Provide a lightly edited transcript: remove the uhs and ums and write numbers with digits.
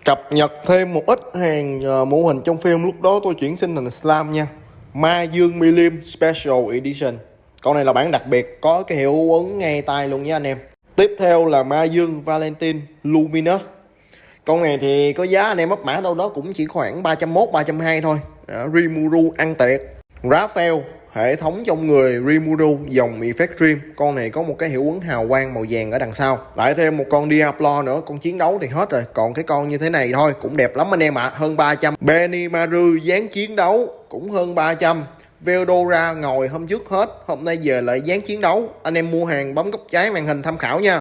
Cập nhật thêm một ít hàng mẫu hình trong phim lúc đó tôi chuyển sinh thành Slam nha. Ma Dương Milim Special Edition. Con này là bản đặc biệt, có cái hiệu ứng ngay tay luôn nha anh em. Tiếp theo là Ma Dương Valentine Luminous. Con này thì có giá anh em up mã đâu đó cũng chỉ khoảng 301, 320 thôi. Rimuru ăn tiệt. Raphael, hệ thống trong người Rimuru dòng Effect Dream. Con này có một cái hiệu ứng hào quang màu vàng ở đằng sau. Lại thêm một con Diablo nữa, con chiến đấu thì hết rồi. Còn cái con như thế này thôi cũng đẹp lắm anh em ạ, hơn 300. Benimaru dáng chiến đấu cũng hơn 300. Veldora ngồi hôm trước hết, hôm nay giờ lại dáng chiến đấu. Anh em mua hàng bấm góc trái màn hình tham khảo nha.